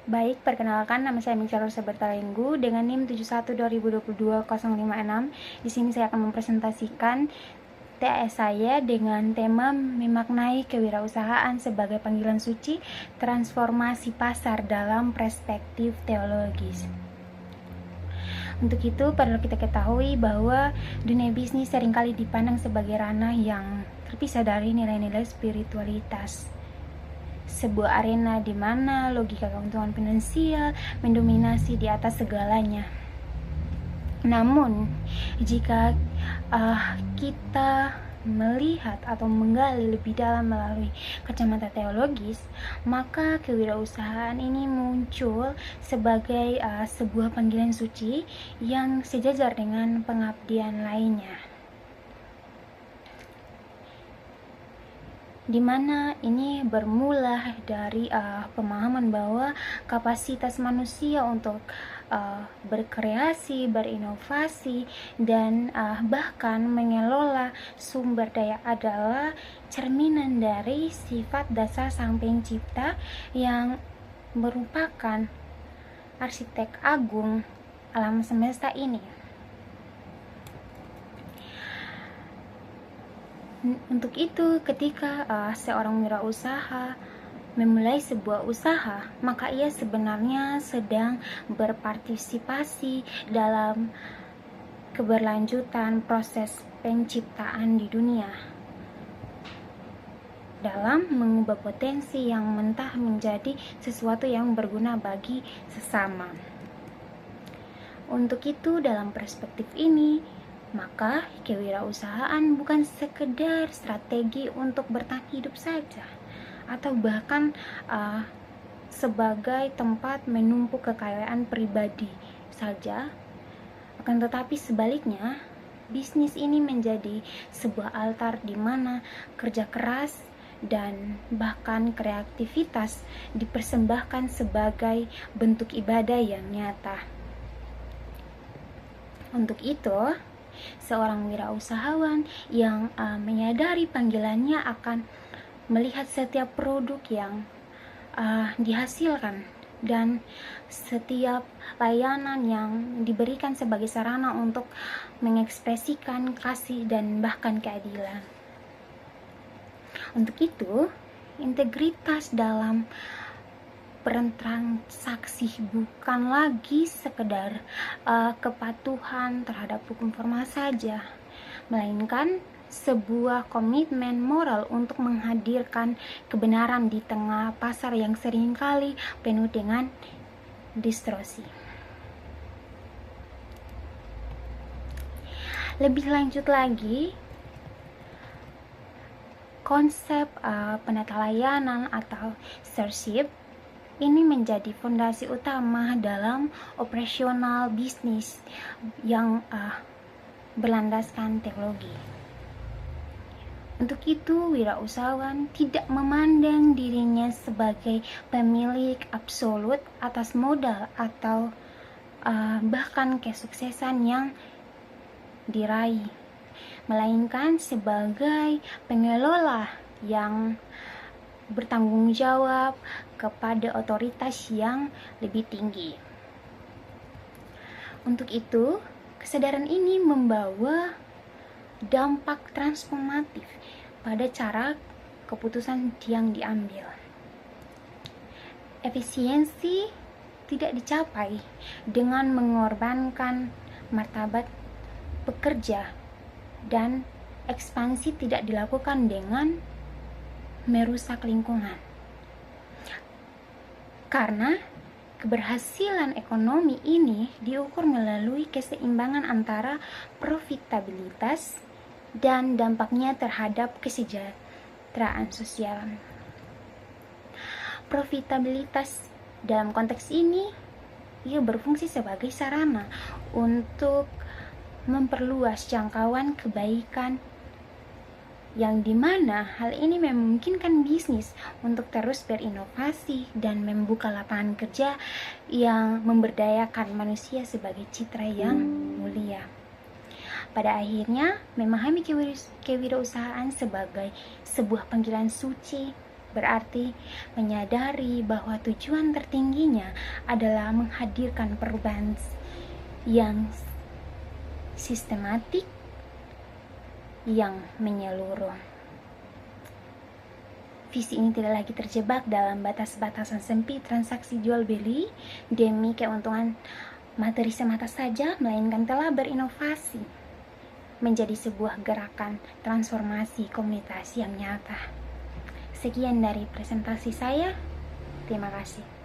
Baik, perkenalkan nama saya Michelle Rosa Bertalenggu dengan NIM 71 2022 056. Di sini saya akan mempresentasikan TAS saya dengan tema memaknai kewirausahaan sebagai panggilan suci, transformasi pasar dalam perspektif teologis. Untuk itu, perlu kita ketahui bahwa dunia bisnis seringkali dipandang sebagai ranah yang terpisah dari nilai-nilai spiritualitas. Sebuah arena di mana logika keuntungan finansial mendominasi di atas segalanya. Namun, jika kita melihat atau menggali lebih dalam melalui kacamata teologis, maka kewirausahaan ini muncul sebagai sebuah panggilan suci yang sejajar dengan pengabdian lainnya, di mana ini bermula dari pemahaman bahwa kapasitas manusia untuk berkreasi, berinovasi, dan bahkan mengelola sumber daya adalah cerminan dari sifat dasar Sang Pencipta yang merupakan arsitek agung alam semesta ini. Untuk itu, ketika seorang wirausaha memulai sebuah usaha, maka ia sebenarnya sedang berpartisipasi dalam keberlanjutan proses penciptaan di dunia, dalam mengubah potensi yang mentah menjadi sesuatu yang berguna bagi sesama. Untuk itu, dalam perspektif ini, maka kewirausahaan bukan sekedar strategi untuk bertahan hidup saja, atau bahkan sebagai tempat menumpuk kekayaan pribadi saja, akan tetapi sebaliknya, bisnis ini menjadi sebuah altar di mana kerja keras dan bahkan kreativitas dipersembahkan sebagai bentuk ibadah yang nyata. Untuk itu, seorang wirausahawan yang menyadari panggilannya akan melihat setiap produk yang dihasilkan dan setiap layanan yang diberikan sebagai sarana untuk mengekspresikan kasih dan bahkan keadilan. Untuk itu, integritas dalam bertransaksi bukan lagi sekedar kepatuhan terhadap hukum formal saja, melainkan sebuah komitmen moral untuk menghadirkan kebenaran di tengah pasar yang seringkali penuh dengan distorsi. Lebih lanjut lagi, konsep penata layanan atau stewardship ini menjadi fondasi utama dalam operasional bisnis yang berlandaskan teknologi. Untuk itu, wirausahawan tidak memandang dirinya sebagai pemilik absolut atas modal atau bahkan kesuksesan yang diraih, melainkan sebagai pengelola yang bertanggung jawab kepada otoritas yang lebih tinggi. Untuk itu, kesadaran ini membawa dampak transformatif pada cara keputusan yang diambil. Efisiensi tidak dicapai dengan mengorbankan martabat pekerja, dan ekspansi tidak dilakukan dengan merusak lingkungan. Karena keberhasilan ekonomi ini diukur melalui keseimbangan antara profitabilitas dan dampaknya terhadap kesejahteraan sosial. Profitabilitas dalam konteks ini ia berfungsi sebagai sarana untuk memperluas jangkauan kebaikan, yang dimana hal ini memungkinkan bisnis untuk terus berinovasi dan membuka lapangan kerja yang memberdayakan manusia sebagai citra yang mulia. Pada akhirnya, memahami kewirausahaan sebagai sebuah panggilan suci berarti menyadari bahwa tujuan tertingginya adalah menghadirkan perubahan yang sistematik, yang menyeluruh. Visi ini tidak lagi terjebak dalam batas-batasan sempit transaksi jual-beli demi keuntungan materi semata saja, melainkan telah berinovasi menjadi sebuah gerakan transformasi komunitas yang nyata. Sekian dari presentasi saya. Terima kasih.